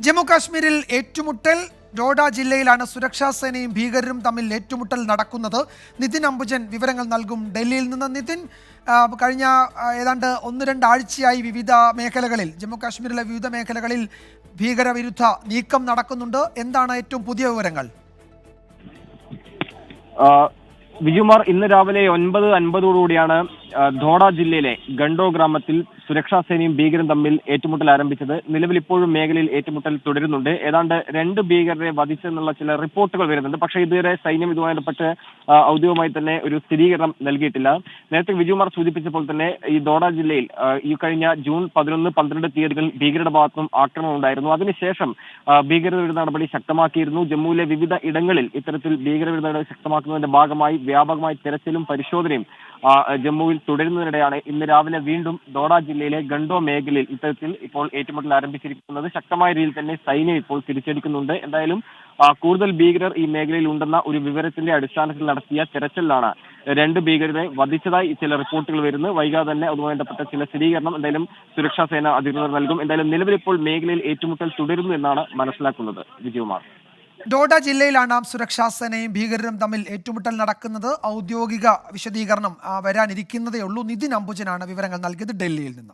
ജമ്മു കാശ്മീരിൽ ഏറ്റുമുട്ടൽ. ഡോഡ ജില്ലയിലാണ് സുരക്ഷാ സേനയും ഭീകരരും തമ്മിൽ ഏറ്റുമുട്ടൽ നടക്കുന്നത്. നിതിൻ അംബുജൻ വിവരങ്ങൾ നൽകും ഡൽഹിയിൽ നിന്ന്. നിതിൻ, കഴിഞ്ഞ ഏതാണ്ട് 1-2 ആഴ്ചയായി വിവിധ മേഖലകളിൽ, ജമ്മു കാശ്മീരിലെ വിവിധ മേഖലകളിൽ ഭീകരവിരുദ്ധ നീക്കം നടക്കുന്നുണ്ട്. എന്താണ് ഏറ്റവും പുതിയ വിവരങ്ങൾ? വിജുമാർ, ഇന്ന് രാവിലെ 9:50 ധോഡ ജില്ലയിലെ ഗണ്ടോ ഗ്രാമത്തിൽ സുരക്ഷാ സേനയും ഭീകരരും തമ്മിൽ ഏറ്റുമുട്ടൽ ആരംഭിച്ചത്. നിലവിൽ ഇപ്പോഴും മേഖലയിൽ ഏറ്റുമുട്ടൽ തുടരുന്നുണ്ട്. ഏതാണ്ട് 2 ഭീകരരെ വധിച്ചെന്നുള്ള ചില റിപ്പോർട്ടുകൾ വരുന്നുണ്ട്. പക്ഷേ ഇതുവരെ സൈന്യം ഇതുമായി ബന്ധപ്പെട്ട് ഔദ്യോഗികമായി തന്നെ ഒരു സ്ഥിരീകരണം നൽകിയിട്ടില്ല. നേരത്തെ വിജുമാർ സൂചിപ്പിച്ചപ്പോൾ തന്നെ ഈ ധോഡ ജില്ലയിൽ ഈ കഴിഞ്ഞ ജൂൺ 11, 12 തീയതികളിൽ ഭീകരരുടെ ഭാഗത്തുനിന്നും ആക്രമണം ഉണ്ടായിരുന്നു. അതിനുശേഷം ഭീകരവിരുദ്ധ നടപടി ശക്തമാക്കിയിരുന്നു. ജമ്മുവിലെ വിവിധ ഇടങ്ങളിൽ ഇത്തരത്തിൽ ഭീകരവിരുദ്ധ നടപടി ശക്തമാക്കുന്നതിന്റെ ഭാഗമായി വ്യാപകമായി തെരച്ചിലും പരിശോധനയും ജമ്മുവിൽ തുടരുന്നതിനിടെയാണ് ഇന്ന് രാവിലെ വീണ്ടും ധോഡ ജില്ലയിലെ ഗണ്ടോ മേഖലയിൽ ഇത്തരത്തിൽ ഇപ്പോൾ ഏറ്റുമുട്ടൽ ആരംഭിച്ചിരിക്കുന്നത്. ശക്തമായ രീതിയിൽ തന്നെ സൈന്യം ഇപ്പോൾ തിരിച്ചടിക്കുന്നുണ്ട്. എന്തായാലും കൂടുതൽ ഭീകരർ ഈ മേഖലയിൽ ഉണ്ടെന്ന ഒരു വിവരത്തിന്റെ അടിസ്ഥാനത്തിൽ നടത്തിയ തെരച്ചിലാണ് 2 ഭീകരരെ വധിച്ചതായി ചില റിപ്പോർട്ടുകൾ വരുന്നു. വൈകാതെ തന്നെ അതുമായി ബന്ധപ്പെട്ട ചില സ്ഥിരീകരണം എന്തായാലും സുരക്ഷാ സേന അധികൃതർ നൽകും. എന്തായാലും നിലവിൽ ഇപ്പോൾ മേഖലയിൽ ഏറ്റുമുട്ടൽ തുടരുന്നു എന്നാണ് മനസ്സിലാക്കുന്നത്. വിജയകുമാർ, ഡോഡ ജില്ലയിലാണ് സുരക്ഷാ സേനയും ഭീകരരും തമ്മിൽ ഏറ്റുമുട്ടൽ നടക്കുന്നത്. ഔദ്യോഗിക വിശദീകരണം വരാനിരിക്കുന്നതേ ഉള്ളൂ. നിതിൻ അംബുജനാണ് വിവരങ്ങൾ നൽകിയത് ഡൽഹിയിൽ നിന്ന്.